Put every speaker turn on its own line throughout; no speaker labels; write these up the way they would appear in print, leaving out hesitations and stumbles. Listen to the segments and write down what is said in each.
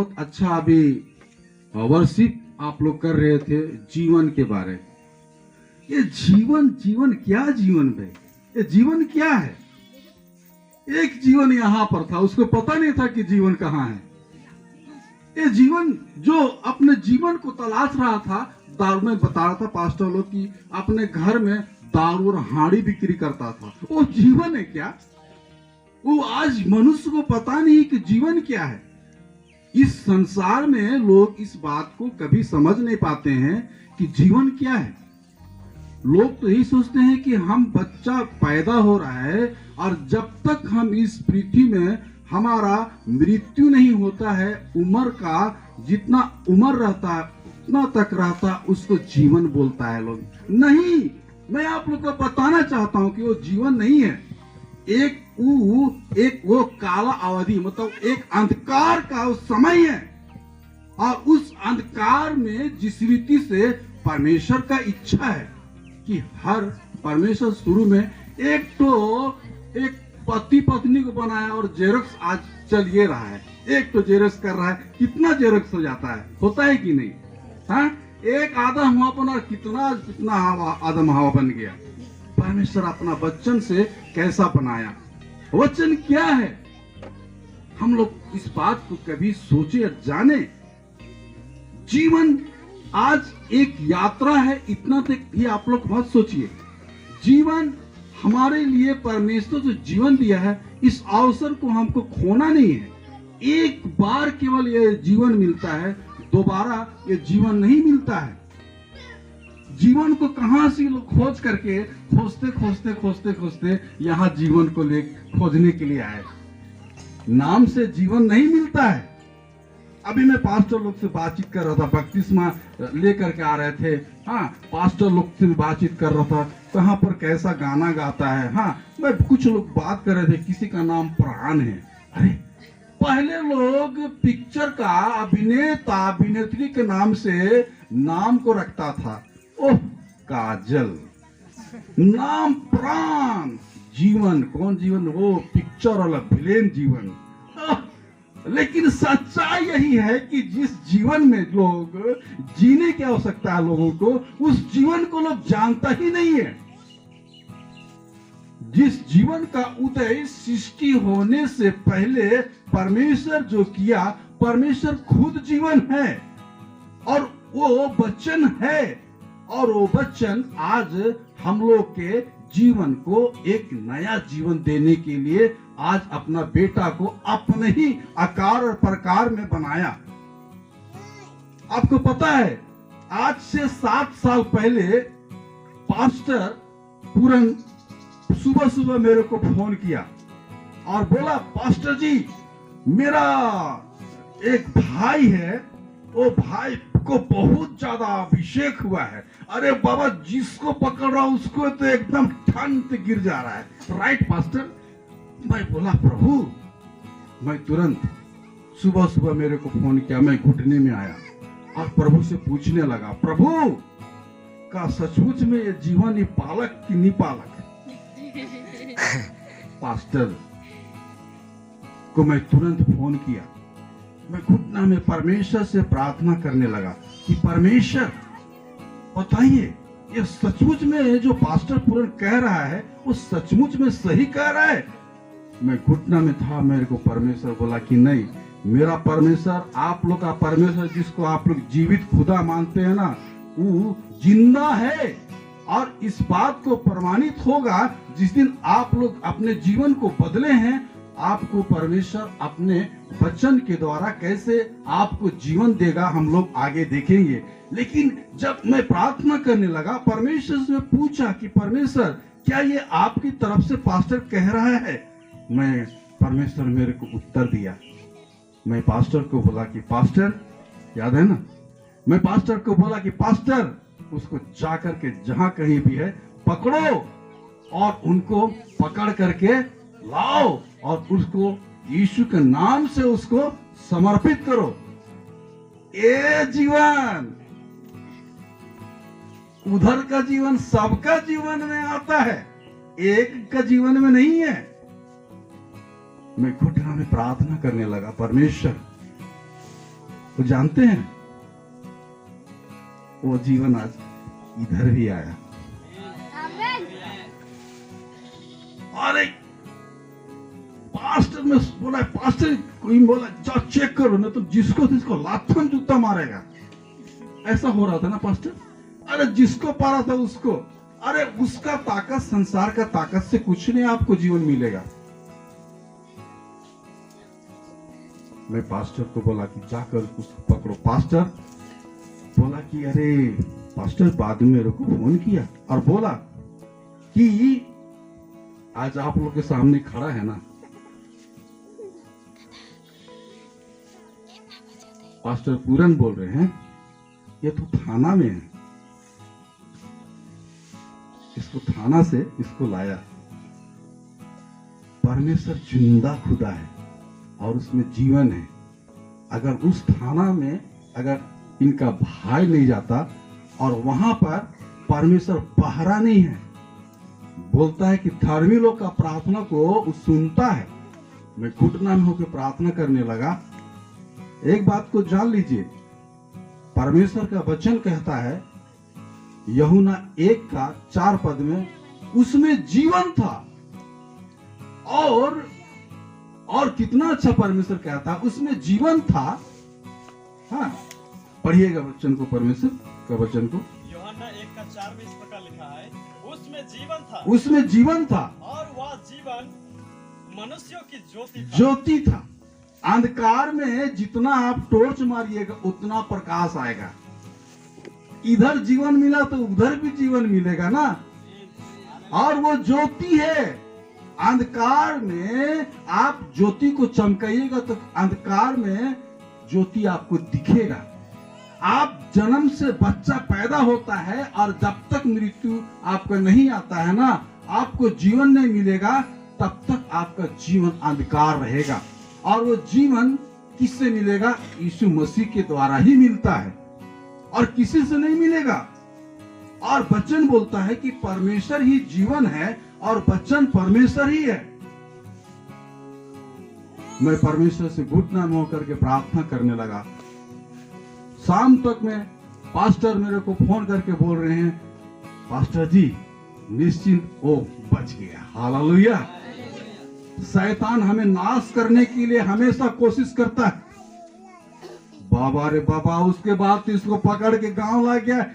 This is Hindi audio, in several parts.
बहुत अच्छा अभी वर्शिप आप लोग कर रहे थे जीवन के बारे में। ये जीवन जीवन क्या जीवन भाई, ये जीवन क्या है? एक जीवन यहाँ पर था, उसको पता नहीं था कि जीवन कहाँ है। ये जीवन जो अपने जीवन को तलाश रहा था, दारू में बता रहा था पास्टर लोग की अपने घर में दारू और हाड़ी बिक्री करता था, वो जीवन है क्या? वो आज मनुष्य को पता नहीं कि जीवन क्या है। इस संसार में लोग इस बात को कभी समझ नहीं पाते हैं कि जीवन क्या है। लोग तो यही सोचते हैं कि हम बच्चा पैदा हो रहा है और जब तक हम इस पृथ्वी में हमारा मृत्यु नहीं होता है, उम्र का जितना उम्र रहता है उतना तक रहता है, उसको जीवन बोलता है लोग। नहीं, मैं आप लोग को बताना चाहता हूं कि वो जीवन नहीं है। एक वो काला अवधि, मतलब एक अंधकार का वो समय है, और उस अंधकार में जिस रीति से परमेश्वर का इच्छा है कि हर परमेश्वर शुरू में एक पति पत्नी को बनाया और जेरक्स आज चल ये रहा है, एक तो जेरक्स कर रहा है, कितना जेरक्स हो जाता है, होता है कि नहीं? हाँ, एक आदम हवा बना, कितना आदम हवा बन गया। परमेश्वर अपना वचन से कैसा बनाया, वचन क्या है, हम लोग इस बात को कभी सोचे और जाने। जीवन आज एक यात्रा है, इतना तक भी आप लोग मत सोचिए। जीवन हमारे लिए परमेश्वर जो जीवन दिया है, इस अवसर को हमको खोना नहीं है। एक बार केवल ये जीवन मिलता है, दोबारा ये जीवन नहीं मिलता है। जीवन को कहां से लोग खोज करके खोजते यहाँ जीवन को ले खोजने के लिए आए। नाम से जीवन नहीं मिलता है। अभी मैं पास्टर लोग से बातचीत कर रहा था, बपतिस्मा लेकर के आ रहे थे। हाँ, पास्टर लोग से बातचीत कर रहा था, कहाँ पर कैसा गाना गाता है। हाँ, मैं कुछ लोग बात कर रहे थे, किसी का नाम प्राण है। अरे, पहले लोग पिक्चर का अभिनेता अभिनेत्री के नाम से नाम को रखता था। ओह, काजल, नाम प्राण, जीवन, कौन जीवन? वो पिक्चर वाला विलेन जीवन। लेकिन सच्चाई यही है कि जिस जीवन में लोग जीने की आवश्यकता है लोगों को, उस जीवन को लोग जानता ही नहीं है। जिस जीवन का उदय सृष्टि होने से पहले परमेश्वर जो किया, परमेश्वर खुद जीवन है और वो वचन है, और वो वचन आज हम लोग के जीवन को एक नया जीवन देने के लिए आज अपना बेटा को अपने ही आकार और प्रकार में बनाया। आपको पता है, आज से 7 साल पहले पास्टर पूरन सुबह सुबह मेरे को फोन किया और बोला, पास्टर जी, मेरा एक भाई है, वो भाई को बहुत ज्यादा अभिषेक हुआ है। अरे बाबा, जिसको पकड़ रहा उसको तो एकदम ठंड गिर जा रहा है। Right pastor? मैं बोला, प्रभु, मैं तुरंत सुबह सुबह मेरे को फोन किया, मैं घुटने में आया और प्रभु से पूछने लगा, प्रभु का सचमुच में ये जीवन ही पालक कि निपालक? पास्टर को मैं तुरंत फोन किया, मैं घुटना में परमेश्वर से प्रार्थना करने लगा कि परमेश्वर बताइए, ये सचमुच में जो पास्टर पूरन कह रहा है वो सचमुच में सही कह रहा है? मैं घुटना में था, मेरे को परमेश्वर बोला कि नहीं, मेरा परमेश्वर, आप लोग का परमेश्वर जिसको आप लोग जीवित खुदा मानते हैं ना, वो जिंदा है। और इस बात को प्रमाणित होगा जिस दिन आप लोग अपने जीवन को बदले हैं, आपको परमेश्वर अपने वचन के द्वारा कैसे आपको जीवन देगा, हम लोग आगे देखेंगे। लेकिन जब मैं प्रार्थना करने लगा, परमेश्वर से पूछा कि परमेश्वर, क्या ये आपकी तरफ से पास्टर कह रहा है? मैं परमेश्वर मेरे को उत्तर दिया। मैं पास्टर को बोला कि पास्टर, याद है ना, मैं पास्टर को बोला कि पास्टर, उसको जा करके जहां कहीं भी है पकड़ो और उनको पकड़ करके लाओ और उसको यीशु के नाम से उसको समर्पित करो। ये जीवन, उधर का जीवन सबका जीवन में आता है, एक का जीवन में नहीं है। मैं घुटना में प्रार्थना करने लगा, परमेश्वर वो जानते हैं, वो जीवन आज इधर भी आया। अरे पास्टर ने बोला, पास्टर कोई बोला जा चेक करो ना तो जिसको जिसको लाथन जूता मारेगा। ऐसा हो रहा था ना पास्टर। अरे जिसको पारा था उसको, अरे उसका ताकत संसार का ताकत से कुछ नहीं आपको जीवन मिलेगा। मैं पास्टर को बोला कि जाकर उसको पकड़ो। पास्टर बोला कि अरे पास्टर बाद में मेरे को फोन किया और बोला कि आज आप लोग के सामने खड़ा है ना। पास्टर पूरन बोल रहे हैं ये तो थाना में है, इसको थाना से इसको लाया। परमेश्वर जिंदा खुदा है और उसमें जीवन है। अगर उस थाना में अगर इनका भाई नहीं जाता और वहां पर परमेश्वर पहरा नहीं है, बोलता है कि धर्मी लोग का प्रार्थना को वो सुनता है। मैं घुटना में होकर प्रार्थना करने लगा। एक बात को जान लीजिए, परमेश्वर का वचन कहता है यूहन्ना 1:4 में, उसमें जीवन था और कितना अच्छा परमेश्वर कहता है, उसमें जीवन था। हाँ, पढ़िएगा वचन को, परमेश्वर का वचन को।
यूहन्ना 1:4 में इस प्रकार लिखा है, उसमें जीवन था,
उसमें जीवन था
और वह जीवन मनुष्यों की ज्योति था।
ज्योति था। अंधकार में जितना आप टॉर्च मारिएगा उतना प्रकाश आएगा। इधर जीवन मिला तो उधर भी जीवन मिलेगा ना। और वो ज्योति है। अंधकार में आप ज्योति को चमकाइएगा तो अंधकार में ज्योति आपको दिखेगा। आप जन्म से बच्चा पैदा होता है और जब तक मृत्यु आपका नहीं आता है ना, आपको जीवन नहीं मिलेगा, तब तक आपका जीवन अंधकार रहेगा। और वो जीवन किससे मिलेगा? यीशु मसीह के द्वारा ही मिलता है और किसी से नहीं मिलेगा। और वचन बोलता है कि परमेश्वर ही जीवन है और वचन परमेश्वर ही है। मैं परमेश्वर से घुटना में होकर के प्रार्थना करने लगा। शाम तक में पास्टर मेरे को फोन करके बोल रहे हैं, पास्टर जी निश्चिंत ओ बच गया। हालेलुया। शैतान हमें नाश करने के लिए हमेशा कोशिश करता है। बाबा रे बाबा, उसके बाद तो इसको पकड़ के गांव ला गया।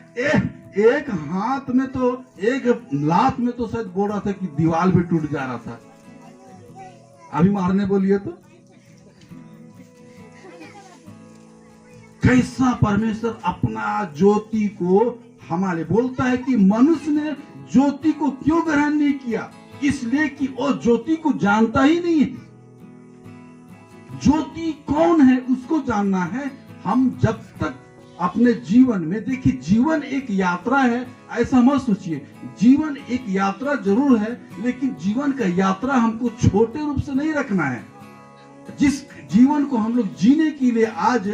एक हाथ में तो, एक लात में तो शायद बोल रहा था कि दीवार भी टूट जा रहा था। अभी मारने बोलिए तो कैसा परमेश्वर अपना ज्योति को हमारे बोलता है कि मनुष्य ने ज्योति को क्यों ग्रहण नहीं किया? इसलिए कि वो ज्योति को जानता ही नहीं है। ज्योति कौन है उसको जानना है। हम जब तक अपने जीवन में, देखिए जीवन एक यात्रा है, ऐसा मत सोचिए। जीवन एक यात्रा जरूर है, लेकिन जीवन का यात्रा हमको छोटे रूप से नहीं रखना है। जिस जीवन को हम लोग जीने के लिए आज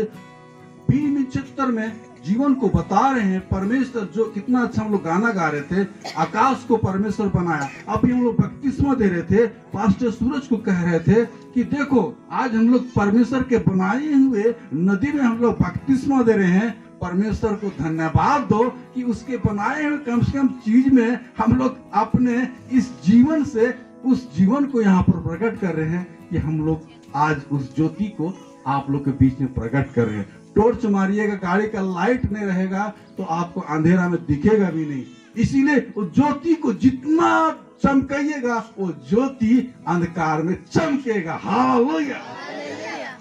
2075 में जीवन को बता रहे हैं, परमेश्वर जो कितना अच्छा हम लोग गाना गा रहे थे, आकाश को परमेश्वर बनाया। अभी हम लोग बपतिस्मा दे रहे थे, पास्टर सूरज को कह रहे थे कि देखो आज हम लोग परमेश्वर के बनाए हुए नदी में हम लोग बपतिस्मा दे रहे हैं। परमेश्वर को धन्यवाद दो कि उसके बनाए हुए कम से कम चीज में हम लोग अपने इस जीवन से उस जीवन को यहाँ पर प्रकट कर रहे हैं कि हम लोग आज उस ज्योति को आप लोग के बीच में प्रकट कर रहे हैं। टॉर्च मारिएगा, गाड़ी का लाइट नहीं रहेगा तो आपको अंधेरा में दिखेगा भी नहीं। इसीलिए वो ज्योति को जितना चमकाइएगा वो ज्योति अंधकार में चमकेगा। हालेलुया।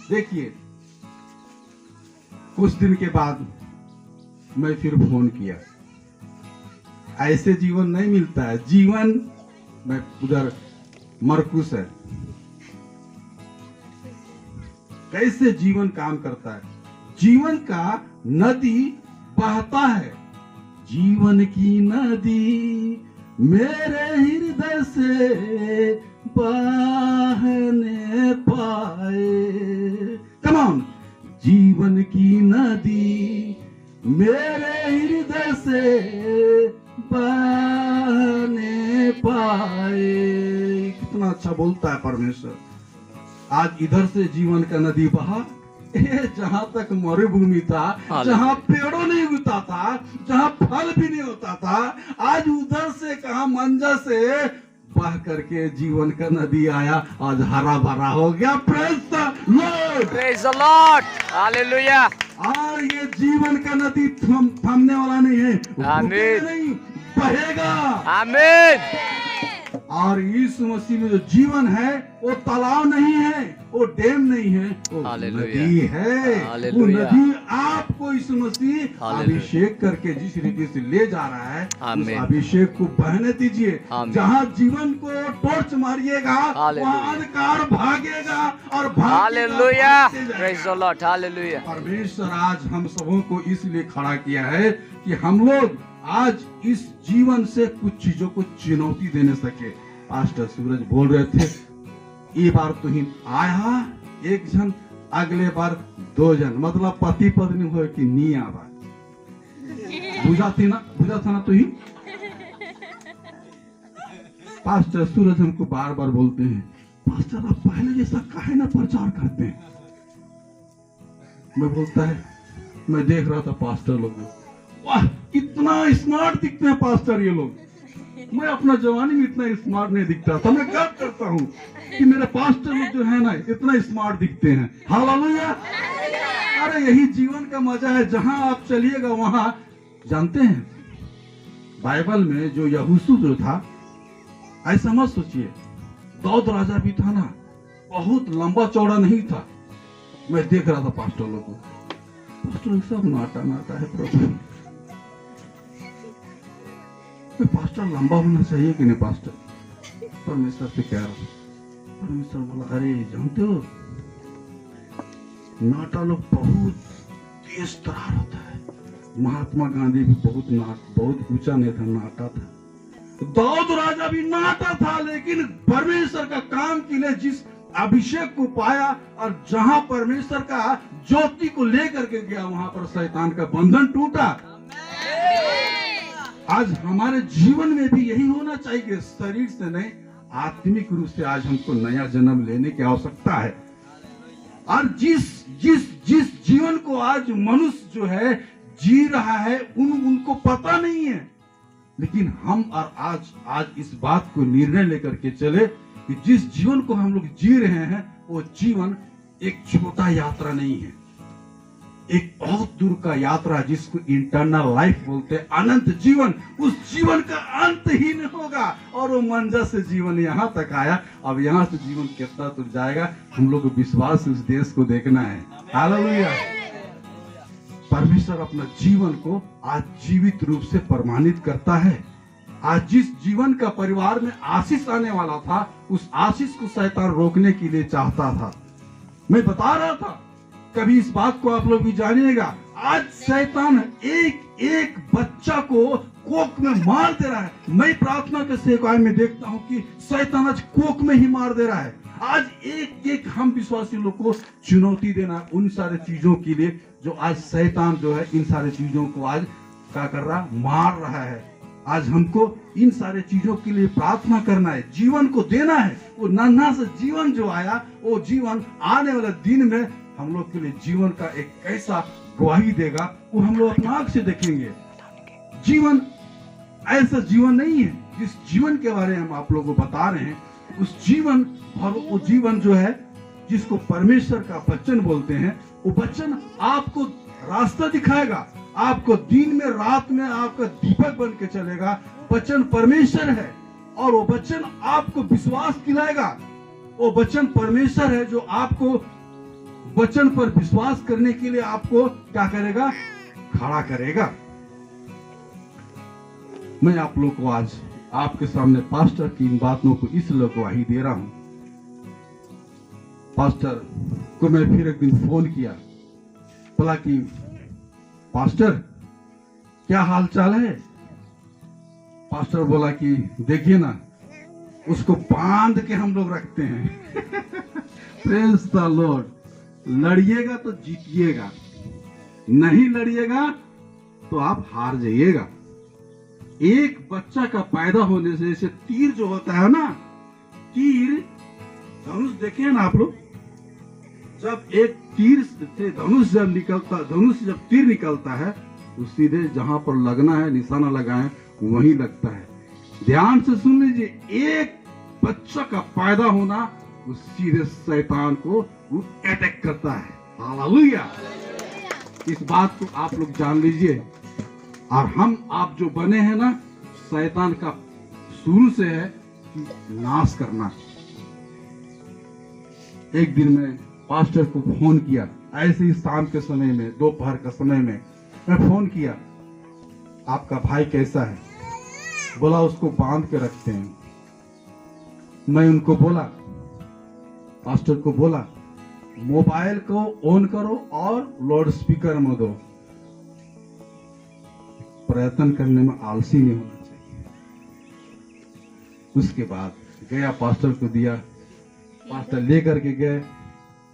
देखिए कुछ दिन के बाद मैं फिर फोन किया। ऐसे जीवन नहीं मिलता है। जीवन मैं उधर मरकुस है, कैसे जीवन काम करता है। जीवन का नदी बहता है, जीवन की नदी मेरे हृदय से बहने पाए। कम ऑन, जीवन की नदी मेरे हृदय से बहने पाए। कितना अच्छा बोलता है परमेश्वर। आज इधर से जीवन का नदी बहा जहाँ तक मरुभूमि था, जहाँ पेड़ों नहीं उगता था, जहाँ फल भी नहीं होता था, आज उधर से कहा मंजा से बह करके जीवन का नदी आया, आज हरा भरा हो गया। Praise the Lord,
praise the Lord, hallelujah.
और ये जीवन का नदी थमने वाला नहीं है,
आमीन,
नहीं बहेगा।
आमीन।
और यीशु मसीह में जो जीवन है वो तालाब नहीं है, वो डैम नहीं है, वो नदी है। वो नदी आपको यीशु मसीह अभिषेक करके जिस रीति से ले जा रहा है, उस अभिषेक को बहने दीजिए। जहाँ जीवन को टॉर्च मारिएगा वहाँ अंधकार भागेगा और
hallelujah, praise the Lord, hallelujah.
परमेश्वर आज हम सबों को इसलिए खड़ा किया है कि हम लोग आज इस जीवन से कुछ चीजों को चुनौती देने सके। पास्टर सूरज बोल रहे थे, ये बार तो ही आया एक जन, अगले बार 2 जन, मतलब पति पत्नी हो कि नहीं आवा। बुझा था ना तो ही। पास्टर सूरज हमको बार बार बोलते हैं, पास्टर आप पहले जैसा काहे ना प्रचार करते हैं। मैं बोलता है, मैं देख रहा था पास्टर लोग, वाह इतना स्मार्ट दिखते हैं पास्टर ये लोग। मैं अपना जवानी में इतना स्मार्ट नहीं दिखता था। मैं गर्व करता हूँ कि मेरे पास्टर लोग जो है ना इतना स्मार्ट दिखते हैं। हालेलुया। अरे यही जीवन का मजा है। जहां आप चलिएगा वहां, जानते हैं बाइबल में जो यहोशू जो था, ऐसा मत सोचिए, दाऊद राजा भी था ना, बहुत लंबा चौड़ा नहीं था। मैं देख रहा था पास्टर लोग को, पास्टर सब नाटा नाटा है प्रभु। पास्टर लंबा होना चाहिए कि नहीं पास्टर? परमेश्वर से कह रहा, परमेश्वर बोला, अरे जानते हो नाटा लोग बहुत तेज तरार होता है। महात्मा गांधी भी बहुत ऊंचा नहीं था, नाटा था। दाऊद राजा भी नाटा था, लेकिन परमेश्वर का काम के लिए जिस अभिषेक को पाया, और जहां परमेश्वर का ज्योति को लेकर के गया, वहां पर शैतान का बंधन टूटा। आज हमारे जीवन में भी यही होना चाहिए, शरीर से नहीं, आत्मिक रूप से आज हमको नया जन्म लेने की आवश्यकता है। और जिस जीवन को आज मनुष्य जो है जी रहा है, उनको पता नहीं है, लेकिन हम और आज इस बात को निर्णय लेकर के चले कि जिस जीवन को हम लोग जी रहे हैं, वो जीवन एक छोटा यात्रा नहीं है, एक बहुत दूर का यात्रा, जिसको इंटरनल लाइफ बोलते हैं, अनंत जीवन। उस जीवन का अंत ही नहीं होगा। और वो मंजा से जीवन यहाँ तक आया, अब यहाँ से जीवन कितना दूर जाएगा, हम लोग को विश्वास उस देश को देखना है। हालेलुया। परमेश्वर अपना जीवन को आज जीवित रूप से प्रमाणित करता है। आज जिस जीवन का परिवार में आशीष आने वाला था, उस आशीष को शैतान रोकने के लिए चाहता था। मैं बता रहा था, कभी इस बात को आप लोग भी जानिएगा, आज शैतान एक एक बच्चा को कोक में मार दे रहा है। मैं प्रार्थना के सेवकाई में देखता हूँ कि शैतान आज कोक में ही मार दे रहा है। आज एक एक हम विश्वासी लोग को चुनौती देना उन सारे चीजों के लिए, जो आज शैतान जो है इन सारे चीजों को आज क्या कर रहा, मार रहा है। आज हमको इन सारे चीजों के लिए प्रार्थना करना है, जीवन को देना है। वो नन्हा से जीवन जो आया, वो जीवन आने वाले दिन में हम लोग के लिए जीवन का एक कैसा गवाही देगा, वो हम लोग अपना आंख से देखेंगे। जीवन ऐसा जीवन नहीं है जिस जीवन के बारे में हम आप लोगों को बता रहे हैं, उस जीवन, और वो जीवन जो है जिसको परमेश्वर का वचन बोलते हैं, वो वचन आपको रास्ता दिखाएगा, आपको दिन में रात में आपका दीपक बन के चलेगा। वचन परमेश्वर है, और वो वचन आपको विश्वास दिलाएगा। वो वचन परमेश्वर है जो आपको वचन पर विश्वास करने के लिए आपको क्या करेगा, खड़ा करेगा। मैं आप लोग को आज आपके सामने पास्टर की इन बातों को इसलिए गवाही दे रहा हूं। पास्टर को मैं फिर एक दिन फोन किया, बोला कि पास्टर क्या हाल चाल है। पास्टर बोला कि देखिए ना, उसको बांध के हम लोग रखते हैं। Praise the Lord. लड़िएगा तो जीतिएगा, नहीं लड़िएगा तो आप हार जाइएगा। एक बच्चा का पैदा होने से, जैसे तीर जो होता है ना, तीर धनुष देखे ना आप लोग, जब एक तीर से धनुष जब तीर निकलता है तो सीधे जहां पर लगना है, निशाना लगाएं, वहीं लगता है। ध्यान से सुन लीजिए, एक बच्चा का पैदा होना वो सीधे शैतान को अटैक करता है। हालेलुया। इस बात को आप लोग जान लीजिए। और आप जो बने हैं ना, शैतान का शुरू से है कि नाश करना। एक दिन मैं पास्टर को फोन किया, ऐसे ही शाम के समय में, दोपहर का समय में मैं फोन किया, आपका भाई कैसा है? बोला उसको बांध के रखते हैं। मैं उनको बोला, पास्टर को बोला, मोबाइल को ऑन करो और लाउड स्पीकर में दो। प्रयत्न करने में आलसी नहीं होना चाहिए। उसके बाद गया, पास्टर को दिया, पास्टर लेकर के गए।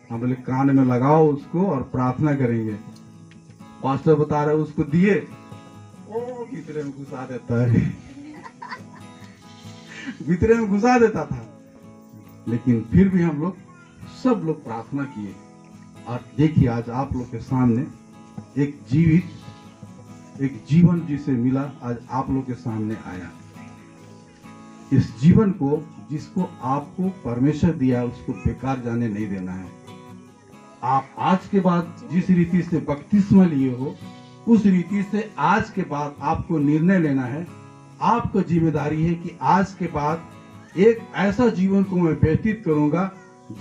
हम बोले कान में लगाओ उसको और प्रार्थना करेंगे। पास्टर बता रहे उसको दिए, ओ भीतरे में घुसा देता है भीतरे में घुसा देता था। लेकिन फिर भी हम लोग सब लोग प्रार्थना किए। और देखिए आज आप लोग के सामने एक जीवन जिसे मिला, आज आप लोग के सामने आया। इस जीवन को, जिसको आपको परमेश्वर दिया, उसको बेकार जाने नहीं देना है। आप आज के बाद जिस रीति से बपतिस्मा लिए हो, उस रीति से आज के बाद आपको निर्णय लेना है। आपका जिम्मेदारी है कि आज के बाद एक ऐसा जीवन को मैं व्यतीत करूंगा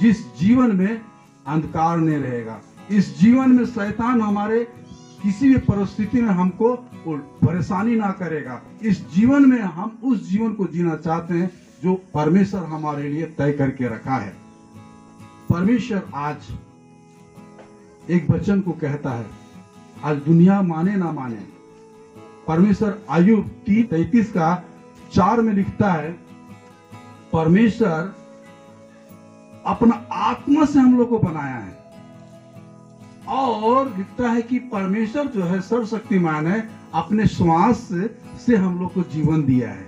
जिस जीवन में अंधकार नहीं रहेगा। इस जीवन में शैतान हमारे किसी भी परिस्थिति में हमको परेशानी ना करेगा। इस जीवन में हम उस जीवन को जीना चाहते हैं जो परमेश्वर हमारे लिए तय करके रखा है। परमेश्वर आज एक वचन को कहता है, आज दुनिया माने ना माने, परमेश्वर आयुब 33:4 में लिखता है, परमेश्वर अपना आत्मा से हम लोग को बनाया है। और लिखता है कि परमेश्वर जो है सर्वशक्तिमान है, अपने श्वास से हम लोग को जीवन दिया है।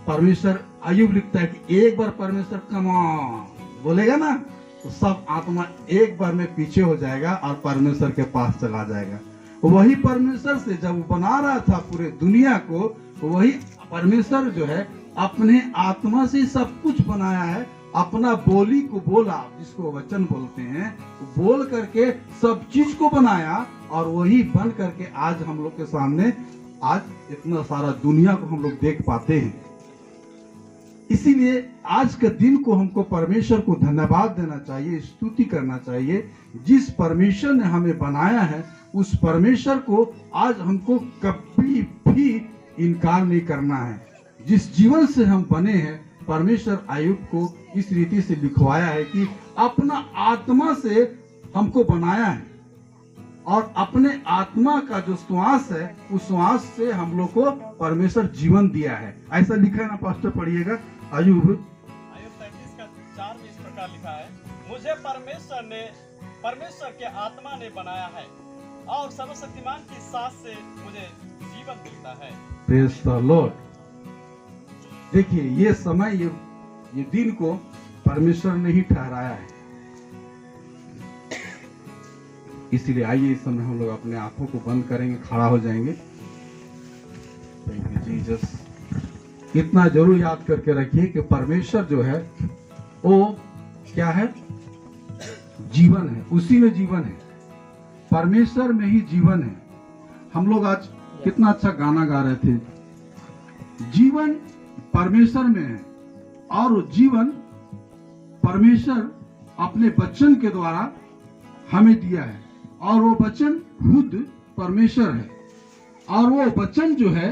परमेश्वर, आयुब लिखता है कि एक बार परमेश्वर कमान बोलेगा ना, तो सब आत्मा एक बार में पीछे हो जाएगा और परमेश्वर के पास चला जाएगा। वही परमेश्वर से जब वो बना रहा था पूरे दुनिया को, वही परमेश्वर जो है अपने आत्मा से सब कुछ बनाया है। अपना बोली को बोला, जिसको वचन बोलते हैं, बोल करके सब चीज को बनाया और वही बन करके आज हम लोग के सामने आज इतना सारा दुनिया को हम लोग देख पाते हैं। इसीलिए आज के दिन को हमको परमेश्वर को धन्यवाद देना चाहिए, स्तुति करना चाहिए। जिस परमेश्वर ने हमें बनाया है, उस परमेश्वर को आज हमको कभी भी इनकार नहीं करना है। जिस जीवन से हम बने हैं, परमेश्वर आयुब को इस रीति से लिखवाया है कि अपना आत्मा से हमको बनाया है और अपने आत्मा का जो श्वास है, उस श्वास से हम लोग को परमेश्वर जीवन दिया है। ऐसा लिखा है ना, पास्टर पढ़िएगा। आयुब
33:4 में इस प्रकार लिखा है, मुझे परमेश्वर के आत्मा ने बनाया है और सर्वशक्तिमान की सांस से मुझे जीवन मिलता है।
Praise the Lord. देखिए, ये समय, ये दिन को परमेश्वर ने ही ठहराया है। इसलिए आइए इस समय हम लोग अपने आंखों को बंद करेंगे, खड़ा हो जाएंगे। Thank you Jesus. इतना जरूर याद करके रखिए कि परमेश्वर जो है वो क्या है? जीवन है, उसी में जीवन है, परमेश्वर में ही जीवन है। हम लोग आज कितना अच्छा गाना गा रहे थे, जीवन परमेश्वर में है और वो जीवन परमेश्वर अपने वचन के द्वारा हमें दिया है और वो वचन खुद परमेश्वर है। और वो वचन जो है,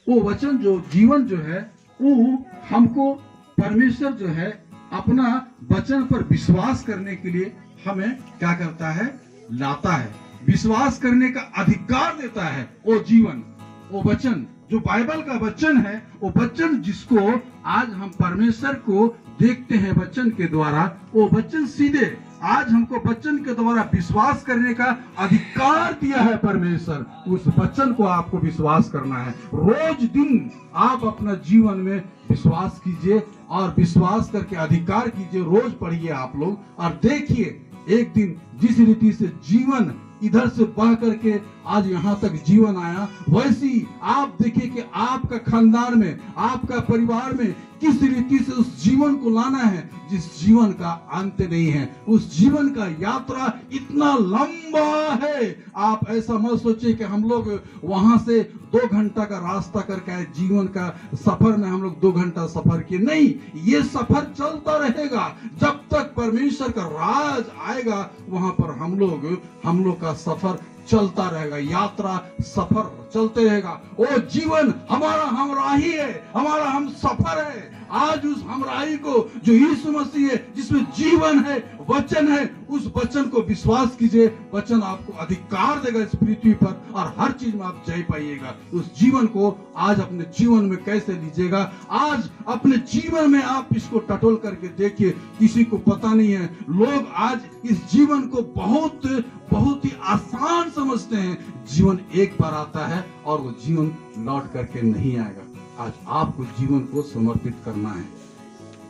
वो वचन जो जीवन जो है, वो हमको परमेश्वर जो है अपना वचन पर विश्वास करने के लिए हमें क्या करता है? लाता है, विश्वास करने का अधिकार देता है। वो जीवन, वो वचन जो बाइबल का वचन है, वो वचन जिसको आज हम परमेश्वर को देखते हैं वचन के द्वारा, वो वचन सीधे आज हमको वचन के द्वारा विश्वास करने का अधिकार दिया है परमेश्वर। उस वचन को आपको विश्वास करना है। रोज दिन आप अपना जीवन में विश्वास कीजिए और विश्वास करके अधिकार कीजिए। रोज पढ़िए आप लोग और देखिए एक दिन जिस रीति से जीवन इधर से बह करके आज यहाँ तक जीवन आया, वैसी आप देखिए कि आपका खानदान में, आपका परिवार में किस रीति से उस जीवन को लाना है जिस जीवन का अंत नहीं है। उस जीवन का यात्रा इतना लंबा है, आप ऐसा मत सोचिए कि हम लोग वहां से 2 घंटा का रास्ता करके आए। जीवन का सफर में हम लोग 2 घंटा सफर किए नहीं, ये सफर चलता रहेगा जब तक परमेश्वर का राज आएगा। वहां पर हम लोग का सफर चलता रहेगा, यात्रा सफर चलते रहेगा। वो जीवन हमारा हमराही है, हमारा हम सफर है। आज उस हमराही को जो यीशु मसीह है, जिसमें जीवन है, वचन है, उस वचन को विश्वास कीजिए। वचन आपको अधिकार देगा इस पृथ्वी पर और हर चीज में आप जय पाइएगा। उस जीवन को आज अपने जीवन में कैसे लीजिएगा, आज अपने जीवन में आप इसको टटोल करके देखिए। किसी को पता नहीं है, लोग आज इस जीवन को बहुत ही आसान समझते हैं। जीवन एक बार आता है और वो जीवन लौट करके नहीं आएगा। आज आपको जीवन को समर्पित करना है।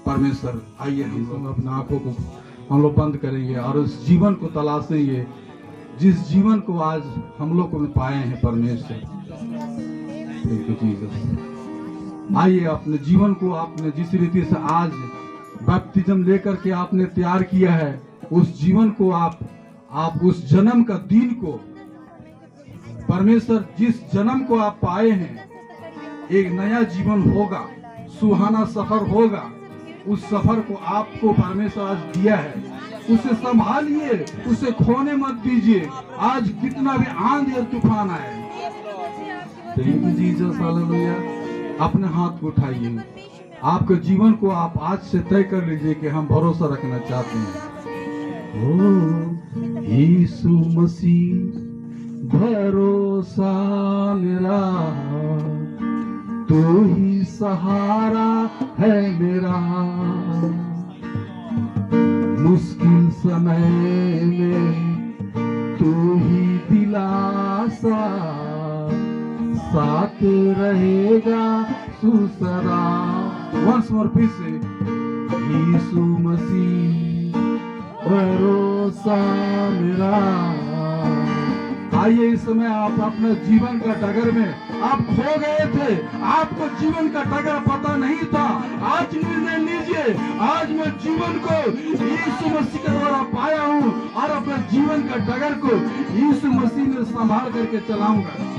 परमेश्वर, आइए हम लोग अपनी आंखों को हम लोग बंद करेंगे और उस जीवन को तलाशेंगे जिस जीवन को आज हम लोग को पाए हैं। परमेश्वर, थैंक यू जीसस। आइए अपने जीवन को आपने जिस रीति से आज बैप्टिज्म लेकर के आपने तैयार किया है, उस जीवन को आप उस जन्म का दिन को, परमेश्वर जिस जन्म को आप पाए हैं, एक नया जीवन होगा, सुहाना सफर होगा। उस सफर को आपको परमेश्वर आज दिया है, उसे संभालिए, उसे खोने मत दीजिए। आज कितना भी आंधी और तूफान आए, थैंक यू जीसस, हालेलुया। अपने हाथ को उठाइए, आपके जीवन को आप आज से तय कर लीजिए कि हम भरोसा रखना चाहते हैं। ओ यीशु मसीह भरोसा मेरा, तू ही सहारा है मेरा। मुश्किल समय में तू ही दिलासा, साथ रहेगा सुसरा। वंस मोर फिर से, यीशु मसीह भरोसा मेरा। आइए इस समय आप अपने जीवन का डगर में आप खो गए थे, आपको जीवन का डगर पता नहीं था। आज निर्णय लीजिए, आज मैं जीवन को यीशु मसीह के द्वारा पाया हूँ और अपने जीवन का डगर को यीशु मसीह में संभाल करके चलाऊंगा।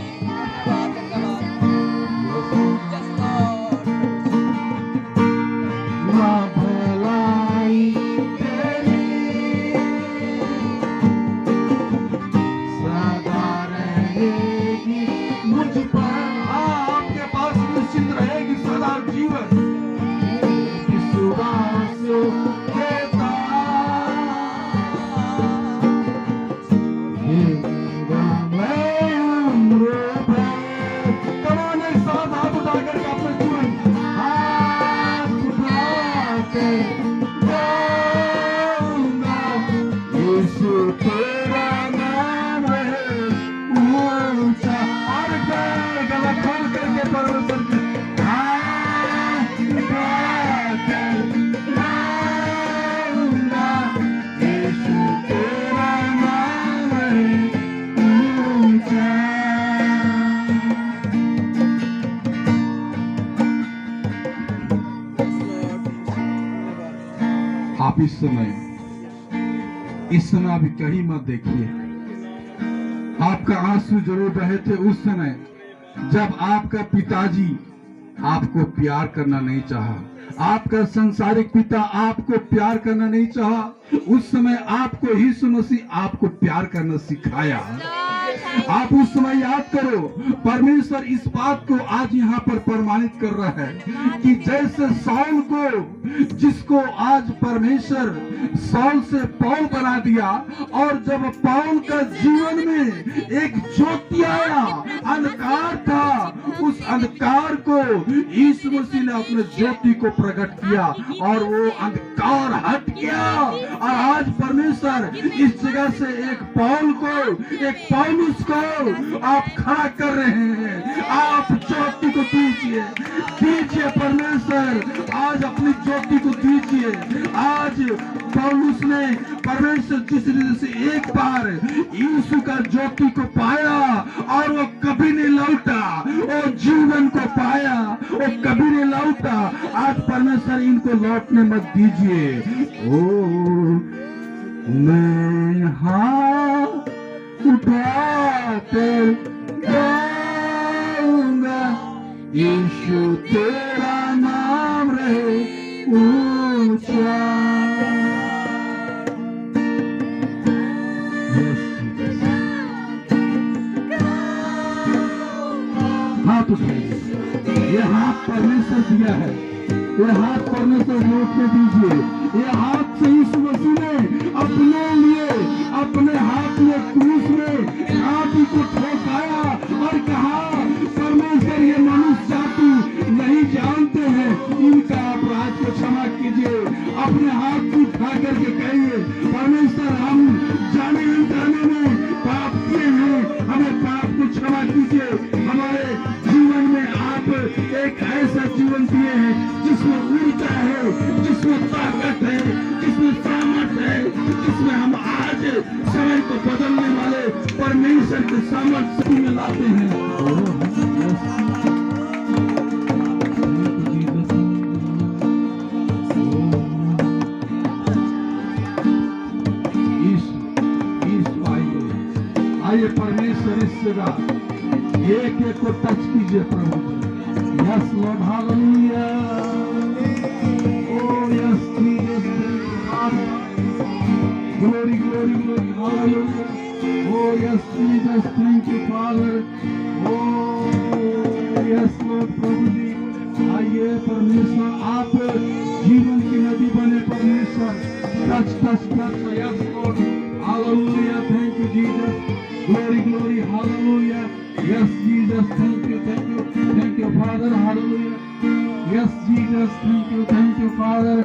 आप इस समय अभी कहीं मत देखिए। आपका आंसू जरूर बहे थे उस समय जब आपका पिताजी आपको प्यार करना नहीं चाहा, आपका संसारिक पिता आपको प्यार करना नहीं चाहा। उस समय आपको यीशु मसीह आपको प्यार करना सिखाया। आप उस समय याद करो, परमेश्वर इस बात को आज यहाँ पर प्रमाणित कर रहा है कि जैसे साउल को, जिसको आज परमेश्वर साउल से पौल बना दिया, और जब पौल का जीवन में एक ज्योति आया, अंधकार था, उस अंधकार को यीशु मसीह ने अपने ज्योति को प्रकट किया और वो अंधकार हट गया। और आज परमेश्वर इस जगह से एक पौल को, एक पौलुस को आप खड़ा कर रहे हैं। आप ज्योति को दीजिए, दीजिए परमेश्वर, आज अपनी ज्योति को दीजिए। आज पौलुस ने परमेश्वर जिस रीति से एक बार यीशु का ज्योति को पाया और वो कभी नहीं लौटा, वो जीवन को पाया, वो कभी नहीं लौटा, आज परमेश्वर इनको लौटने मत दीजिए। ओ मैं हाथ उठाकर गाऊंगा, यीशु तेरा नाम रहे ऊंचा। हाथ उठाइए, ये हाथ परमेश्वर दिया है, ये हाथ परमेश्वर लौटने दीजिए। ये हाथ से यीशु मसीह ने अपने लिए अपने हाथ में क्रूस में कांटे को ठोकाया और कहा परमेश्वर ये मनुष्य जाति नहीं जानते हैं, इनका अपराध को क्षमा कीजिए। अपने हाथ को उठा करके कहिए परमेश्वर हम जाने अनजाने में पाप किए हैं, हमें पाप को क्षमा कीजिए। हमारे जीवन में आप एक ऐसा जीवन दिए हैं जिसमें ऊर्जा है, जिसमें ताकत है, जिसमें सामर्थ है, जिसमें हम आज समय को बदलने वाले परमेश्वर के सामर्थ्य में लाते हैं। आइए परमेश्वर इस जगह एक एक को टच कीजिए प्रभु। Yes lord hallelujah, oh yes Jesus, glory glory glory hallelujah, oh yes Jesus, thank you father, oh yes lord प्रभु जी। आइए परमेश्वर आप जीवन की नदी बने परमेश्वर, touch touch touch, yes lord hallelujah, thank you Jesus, glory glory hallelujah, yes Jesus, thank you Father, hallelujah, yes Jesus, thank you Father,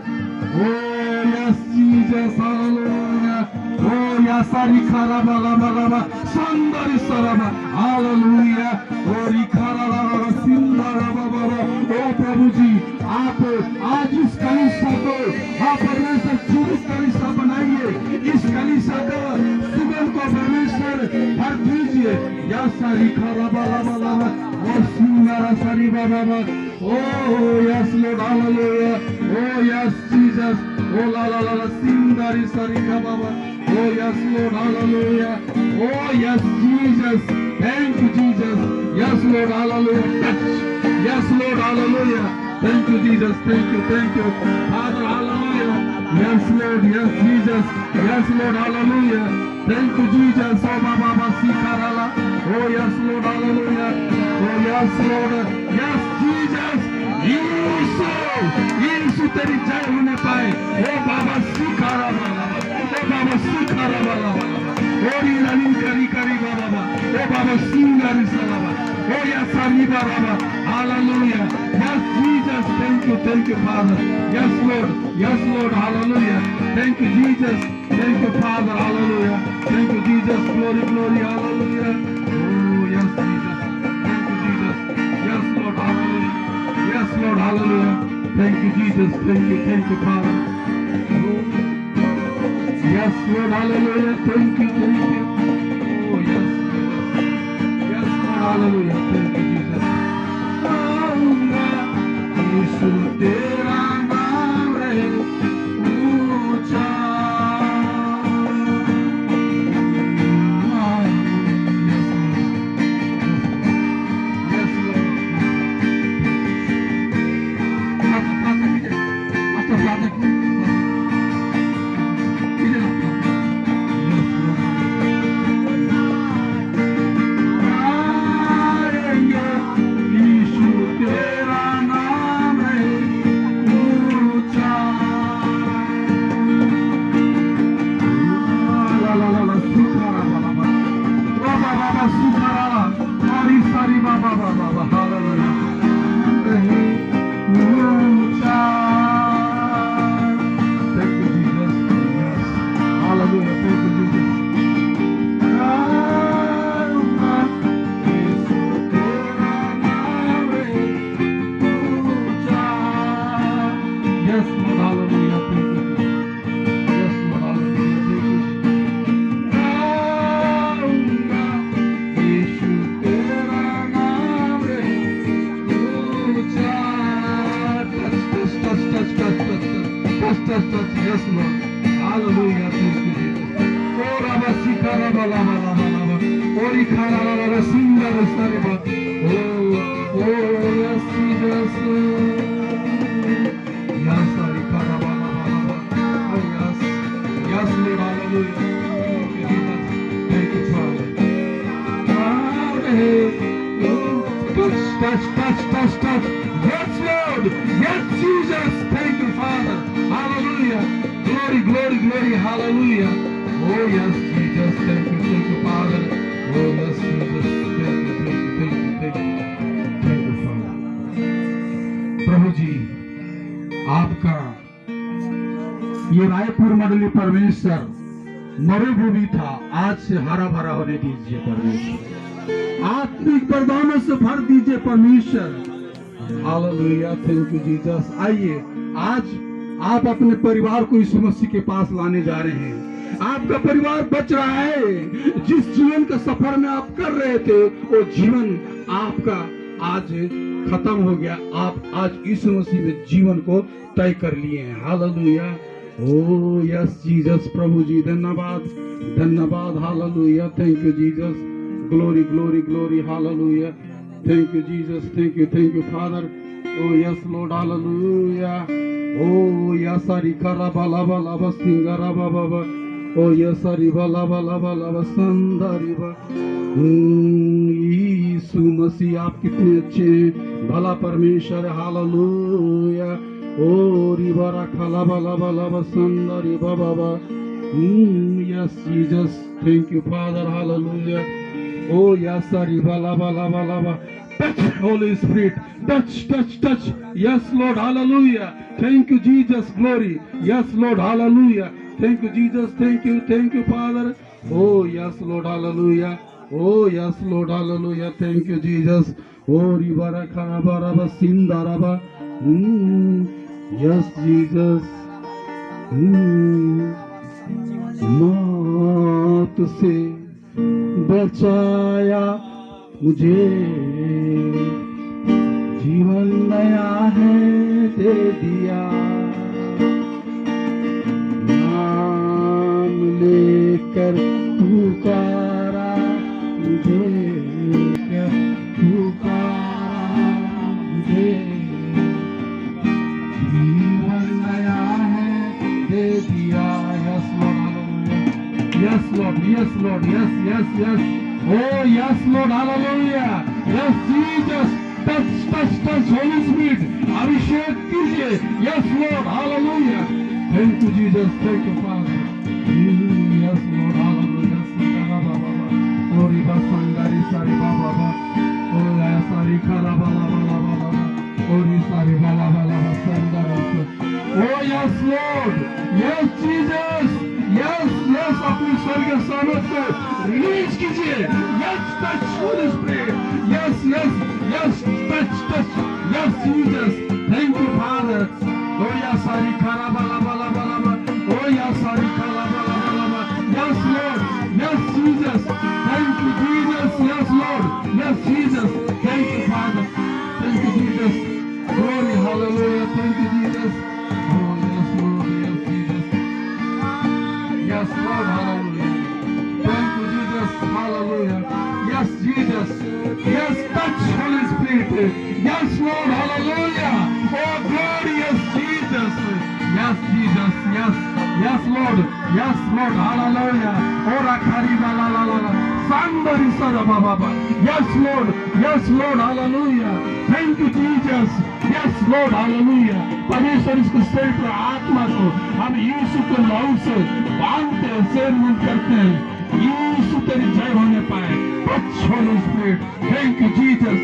oh yes Jesus, hallelujah, oh yes Rikara bala bala sandari saraba, hallelujah, oh Rikara bala sindara bala, oh प्रभु जी आप आज इस कलीसिया को आप परमेश्वर जीवित कलीसिया बनाइए, इस कलीसिया का सुगंध को परमेश्वर भर दीजिए। या सारी खारा बाला बाला और सिंगारा सारी बाबा, oh yes lord hallelujah, oh yes Jesus, oh ला ला ला सिंगारी सारी बाबा, oh yes lord hallelujah, oh yes Jesus, thank you Jesus, yes lord hallelujah, yes lord hallelujah, thank you Jesus, thank you Father, hallelujah, yes Lord, yes Jesus, yes Lord, hallelujah, thank you Jesus, oh Baba Sikarala, oh yes Lord, hallelujah, oh yes Lord, yes Jesus, यीशु तेरी जय होने पाए, ओ बाबा सिखारा ओ बाबा सिखारा वाला और ये रनिंग करी करी बाबा, ओ बाबा सिंगारी सलावा, ओ या सारी बाबा, hallelujah, yes Jesus, thank you Father, yes Lord, hallelujah, thank you Jesus, thank you Father, hallelujah, thank you Jesus, glory glory, hallelujah, oh yes Jesus, thank you Jesus, yes Lord, hallelujah, yes Lord, hallelujah, thank you Jesus, thank you Father, oh, yes Lord, hallelujah, thank you, oh yes Lord, hallelujah, thank you Jesus, यीशु तेरा नाम रहे ऊंचा, यीशु तेरा नाम रहे Yes, Lord, hallelujah. Thank you, Jesus. Yes, Lord, hallelujah. Thank you, Jesus. Hallelujah. यीशु तेरा नाम रे ऊंचा. Touch. Yes, Lord. Hallelujah. Thank you, Jesus. Oh, Rabba Sikara Bala Bala Bala. Oh, Ikara Bala Sindara Sariba. Oh, yes, Jesus. Yes, Ikara Bala Bala. Oh, yes. Yes, Lord. Hallelujah. Thank you, Father. Touch. Yes, Lord. Yes, Jesus. Thank you, Father. Hallelujah. Glory. Hallelujah. Oh, yes, Jesus. Thank you, Father. Oh, yes, Jesus. Thank you, Father. प्रभु जी, आपका ये रायपुर मंडली परमेश्वर मरुभूमि था, आज से हरा भरा होने दीजिए परमेश्वर। आत्मिक वरदानों से भर दीजिए परमेश्वर। Hallelujah, thank you Jesus. आइए, आज आप अपने परिवार को यीशु मसीह के पास लाने जा रहे हैं। आपका परिवार बच रहा है। जिस जीवन के सफर में आप कर रहे थे, वो जीवन आपका आज खत्म हो गया। आप आज यीशु मसीह में जीवन को तय कर लिए हैं। हालेलुया। ओ यस जीसस, प्रभु जी धन्यवाद। Hallelujah, thank you Jesus. Glory. Hallelujah, thank you Jesus. Thank you father. Oh yes lord, hallelujah. Oh yes Hari करा बाला बाला सिंगारा बाबा। ओ यस हरि बाला बाला संदरी बा। यीशु मसीह, आप कितने अच्छे हैं, भला परमेश्वर। हालेलुया। ओ रिबारा खाला बाला संदरी बाबा। Yes Jesus, thank you father. Hallelujah. Oh yes, bala. Touch, Holy Spirit. Touch. Yes, Lord. Hallelujah. Thank you, Jesus. Glory. Yes, Lord. Hallelujah. Thank you, Jesus. Thank you, Father. Oh yes, Lord. Hallelujah. Oh yes, Lord. Hallelujah. Thank you, Jesus. Oh ribara kharaba sindaraba. Yes, Jesus. मौत से बचाया मुझे, जीवन नया है दे दिया। नाम लेकर पुकारा मुझे, जीवन नया है दे दिया। Yes, Lord. Yes. Oh, yes, Lord. Hallelujah. Yes, Jesus. Touch, Holy Spirit. Abhishek कीजिए. Yes, Lord. Hallelujah. Thank you, Jesus. Thank you, Father. Yes, Lord. Hallelujah. Oh, riba sangari sari baba. Oh, ya sari kara bala. Oh, sari bala sangari. Oh, yes, Lord. Yes, Jesus. Yes, अपनी स्वर्ग सामर्थ को रिलीज कीजिए। Yes, touch Holy Spirit. Yes, touch. Yes, Jesus. Thank you, Father. Oh, yes, sari kara bala. Oh, yes, sari kara bala. Yes, Lord. Yes, Jesus. Thank you, Jesus. Yes, Lord. Yes, Jesus. Thank you, Father. Thank you, Jesus. Glory, hallelujah. Thank you, Jesus. Oh, yes, Lord. Yes, Jesus. Yes, Lord, hallelujah. Thank you, Jesus, hallelujah. Yes, Jesus. Yes, touch Holy Spirit. Yes, Lord, hallelujah. Oh, glorious Jesus. Yes, Jesus. Yes, Lord. Hallelujah. Oh, rakari la. Somebody sada baba. Yes, Lord, hallelujah. Thank you, Jesus. Yes, Lord, hallelujah. परमेश्वर इसको पवित्र आत्मा को हम यीशु के लहू से बांधते हैं, सेवन करते हैं। यीशु तेरी जय होने पाए। Touch Holy Spirit. Thank you, Jesus.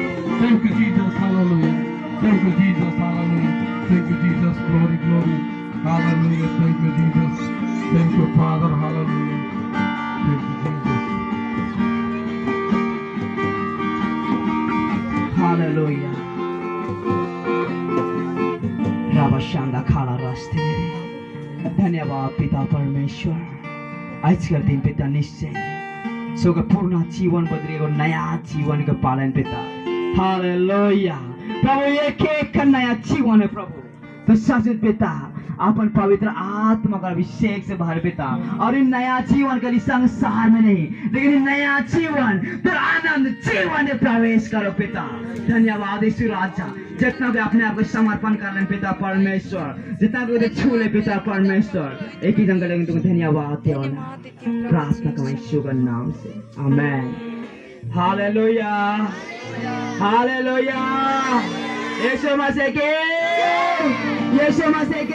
Hallelujah. Thank you, Jesus. Hallelujah. Thank you, Jesus. Glory. Hallelujah. Thank you, Jesus. Thank you, Father. Hallelujah. Thank you, Jesus.
Hallelujah. लावा शांदा खाला रास्ते। धन्यवाद पिता परमेश्वर, आज का दिन पिता निश्चय सोका पूर्ण जीवन बदलेको नयाँ जीवनको पालन पिता। हालेलुया प्रभु, एक नयाँ जीवन है प्रभु। तो शासित पिता अपन पवित्र आत्मा का अभिषेक से भर पिता, और इन नया जीवन के लिए संसार में नहीं, लेकिन नया जीवन तो आनंद जीवन में प्रवेश करो पिता। धन्यवाद यीशु राजा, जितना भी अपने आप को समर्पण कर रहे पिता परमेश्वर, जितना भी छू ले पिता परमेश्वर, एक ही जंगल लेकिन तुमको धन्यवाद देना प्रार्थना करें यीशु के नाम से, आमेन। Hallelujah hallelujah. यीशु मसीह की